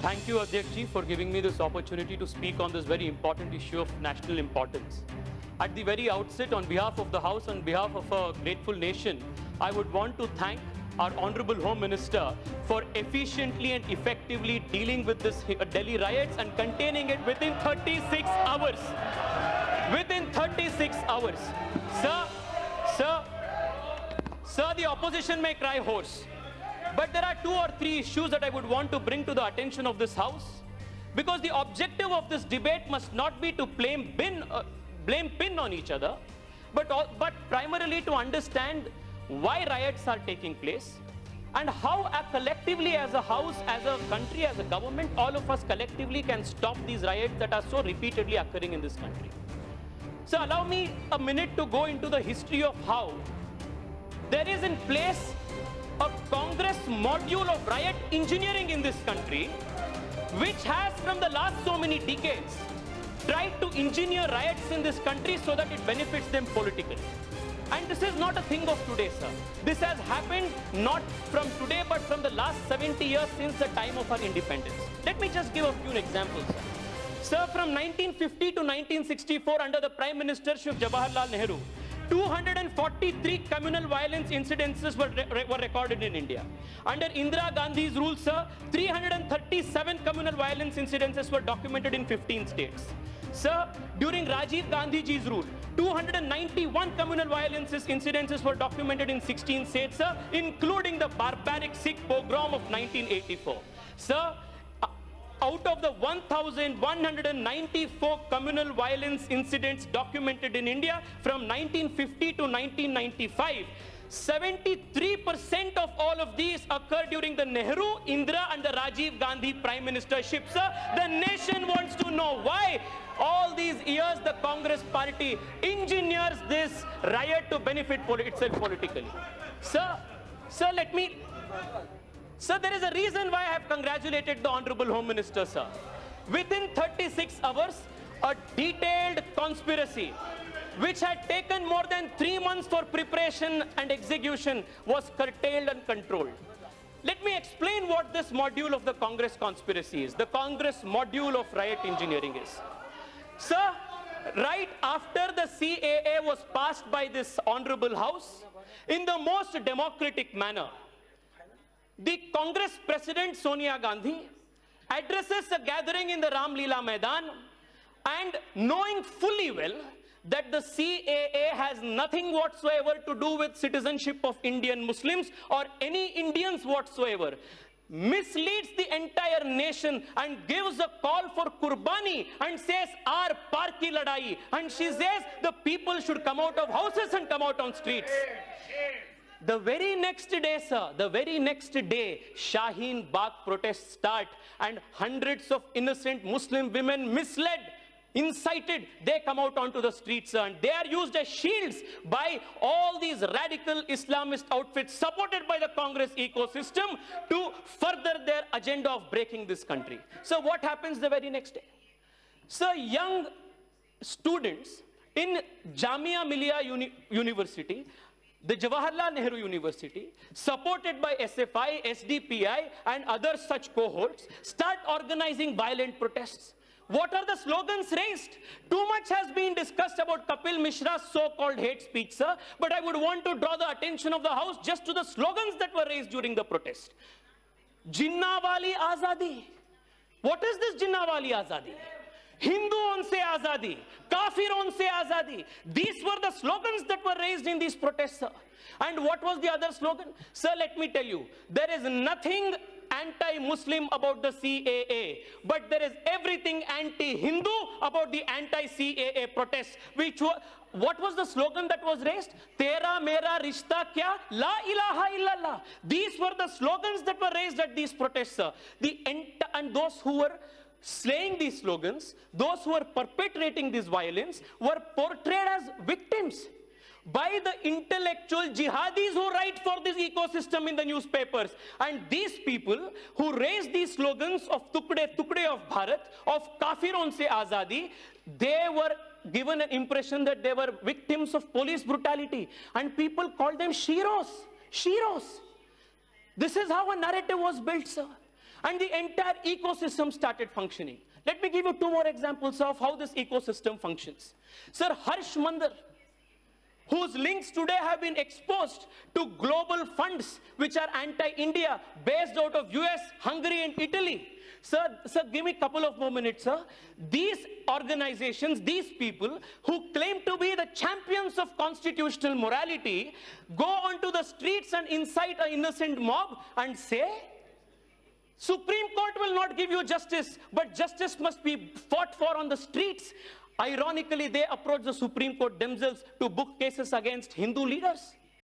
Thank you, Adhyakji, for giving me this opportunity to speak on this very important issue of national importance. At the very outset, on behalf of the House, on behalf of a grateful nation, I would want to thank our Honorable Home Minister for efficiently and effectively dealing with this Delhi riots and containing it within 36 hours. Within 36 hours. Sir, the opposition may cry hoarse. But there are 2 or 3 issues that I would want to bring to the attention of this House, because the objective of this debate must not be to blame pin on each other, but primarily to understand why riots are taking place and how collectively as a House, as a country, as a government, all of us collectively can stop these riots that are so repeatedly occurring in this country. So allow me a minute to go into the history of how there is in place a Congress module of riot engineering in this country, which has from the last so many decades tried to engineer riots in this country so that it benefits them politically. And this is not a thing of today, sir. This has happened not from today, but from the last 70 years since the time of our independence. Let me just give a few examples, sir. Sir, from 1950 to 1964, under the Prime Ministership of Jawaharlal Nehru, 243 communal violence incidences were recorded in India. Under Indira Gandhi's rule, sir, 337 communal violence incidences were documented in 15 states. Sir, during Rajiv Gandhi's rule, 291 communal violence incidences were documented in 16 states, sir, including the barbaric Sikh pogrom of 1984. Sir, out of the 1,194 communal violence incidents documented in India from 1950 to 1995, 73% of all of these occurred during the Nehru, Indira and the Rajiv Gandhi Prime Ministership. Sir, the nation wants to know why all these years the Congress party engineers this riot to benefit itself politically. Sir, there is a reason why I have congratulated the Honorable Home Minister, sir. Within 36 hours, a detailed conspiracy, which had taken more than 3 months for preparation and execution, was curtailed and controlled. Let me explain what this module of the Congress conspiracy is, the Congress module of riot engineering is. Sir, right after the CAA was passed by this Honorable House, in the most democratic manner, the Congress President Sonia Gandhi addresses a gathering in the Ram Leela Maidan, and knowing fully well that the CAA has nothing whatsoever to do with citizenship of Indian Muslims or any Indians whatsoever, misleads the entire nation and gives a call for Qurbani and says, "Aar par ki ladai," and she says the people should come out of houses and come out on streets. The very next day, sir, the very next day, Shaheen Bagh protests start, and hundreds of innocent Muslim women, misled, incited, they come out onto the streets, sir, and they are used as shields by all these radical Islamist outfits supported by the Congress ecosystem to further their agenda of breaking this country. So what happens the very next day? Sir, young students in Jamia Millia University, the Jawaharlal Nehru University, supported by SFI, SDPI and other such cohorts, start organizing violent protests. What are the slogans raised? Too much has been discussed about Kapil Mishra's so-called hate speech, sir, but I would want to draw the attention of the House just to the slogans that were raised during the protest. Jinnah wali azadi. What is this Jinnah wali azadi? Hinduon se azadi, kafiron se azadi. These were the slogans that were raised in these protests, sir. And what was the other slogan? Sir, let me tell you, there is nothing anti-Muslim about the CAA, but there is everything anti-Hindu about the anti-CAA protests. What was the slogan that was raised? Tera mera rishta kya? La ilaha illallah. These were the slogans that were raised at these protests, sir. And those who were slaying these slogans, those who were perpetrating this violence, were portrayed as victims by the intellectual jihadis who write for this ecosystem in the newspapers. And these people who raised these slogans of Tukde Tukde of Bharat, of Kafiron se Azadi, they were given an impression that they were victims of police brutality. And people called them Shiros. Shiros. This is how a narrative was built, sir. and the entire ecosystem started functioning. Let me give you two more examples of how this ecosystem functions. Sir, Harsh Mandar, whose links today have been exposed to global funds which are anti-India, based out of US, Hungary and Italy. Sir, give me a couple of more minutes, sir. These organizations, these people who claim to be the champions of constitutional morality, go onto the streets and incite an innocent mob and say, Supreme Court will not give you justice, but justice must be fought for on the streets. Ironically, they approach the Supreme Court themselves to book cases against Hindu leaders.